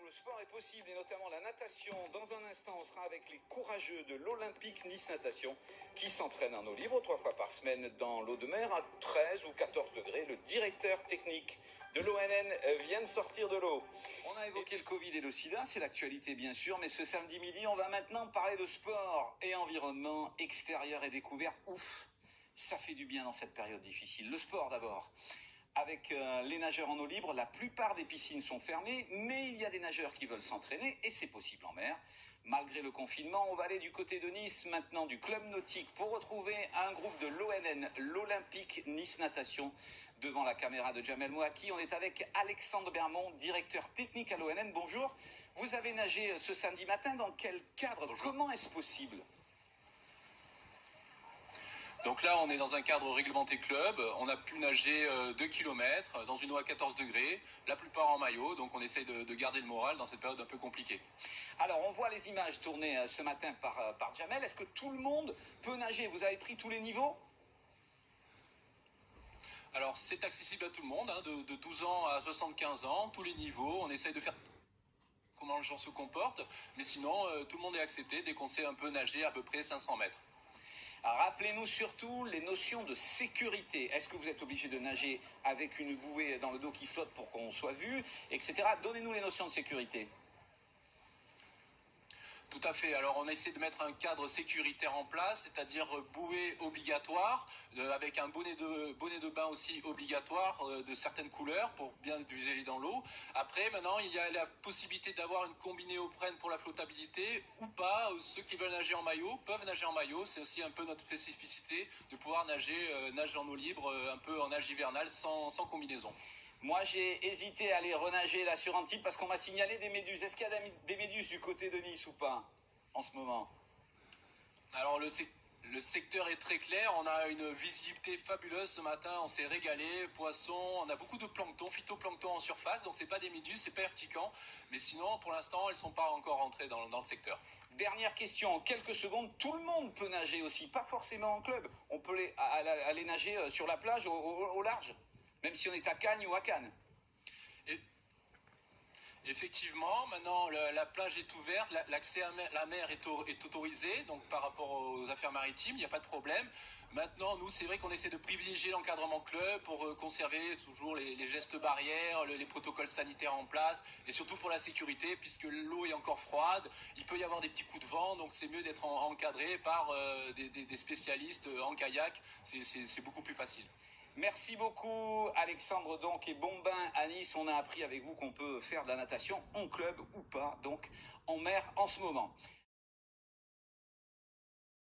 le sport est possible et notamment la natation. Dans un instant, on sera avec les courageux de l'Olympique Nice Natation qui s'entraînent en eau libre 3 fois par semaine dans l'eau de mer à 13 ou 14 degrés. Le directeur technique de l'ONN vient de sortir de l'eau. On a évoqué le Covid et le sida, c'est l'actualité bien sûr, mais ce samedi midi, on va maintenant parler de sport et environnement extérieur et découverte. Ouf, ça fait du bien dans cette période difficile. Le sport d'abord. Avec les nageurs en eau libre, la plupart des piscines sont fermées, mais il y a des nageurs qui veulent s'entraîner et c'est possible en mer. Malgré le confinement, on va aller du côté de Nice, maintenant du club nautique, pour retrouver un groupe de l'ONN, l'Olympique Nice Natation. Devant la caméra de Jamel Mouaki, on est avec Alexandre Bermond, directeur technique à l'ONN. Bonjour, vous avez nagé ce samedi matin, dans quel cadre? Bonjour. Comment est-ce possible? Donc là, on est dans un cadre réglementé club. On a pu nager 2 km dans une eau à 14 degrés, la plupart en maillot. Donc on essaye de garder le moral dans cette période un peu compliquée. Alors, on voit les images tournées ce matin par Jamel. Est-ce que tout le monde peut nager? Vous avez pris tous les niveaux? Alors, c'est accessible à tout le monde, de 12 ans à 75 ans, tous les niveaux. On essaye de faire comment les gens se comportent. Mais sinon, tout le monde est accepté dès qu'on sait un peu nager à peu près 500 mètres. Rappelez-nous surtout les notions de sécurité. Est-ce que vous êtes obligé de nager avec une bouée dans le dos qui flotte pour qu'on soit vu, etc. Donnez-nous les notions de sécurité. Tout à fait. Alors on a essayé de mettre un cadre sécuritaire en place, c'est-à-dire bouée obligatoire, avec un bonnet de bain aussi obligatoire de certaines couleurs pour bien viser dans l'eau. Après, maintenant, il y a la possibilité d'avoir une combinée au prenne pour la flottabilité ou pas. Ceux qui veulent nager en maillot peuvent nager en maillot. C'est aussi un peu notre spécificité de pouvoir nager en eau libre, un peu en nage hivernale sans combinaison. Moi, j'ai hésité à aller renager là sur Antibes parce qu'on m'a signalé des méduses. Est-ce qu'il y a des méduses du côté de Nice ou pas en ce moment? Alors le secteur est très clair, on a une visibilité fabuleuse ce matin, on s'est régalé, poissons, on a beaucoup de plancton, phytoplancton en surface, donc c'est pas des méduses, c'est pas urticant, mais sinon pour l'instant elles sont pas encore entrées dans le secteur. Dernière question, en quelques secondes, tout le monde peut nager aussi, pas forcément en club. On peut aller nager sur la plage au large, même si on est à Cagnes ou à Cannes. Effectivement, maintenant la plage est ouverte, l'accès à la mer est autorisé, donc par rapport aux affaires maritimes, il n'y a pas de problème. Maintenant, nous, c'est vrai qu'on essaie de privilégier l'encadrement club pour conserver toujours les gestes barrières, les protocoles sanitaires en place, et surtout pour la sécurité, puisque l'eau est encore froide, il peut y avoir des petits coups de vent, donc c'est mieux d'être encadré par des spécialistes en kayak, c'est beaucoup plus facile. Merci beaucoup Alexandre donc et bon bain à Nice. On a appris avec vous qu'on peut faire de la natation en club ou pas, donc en mer en ce moment.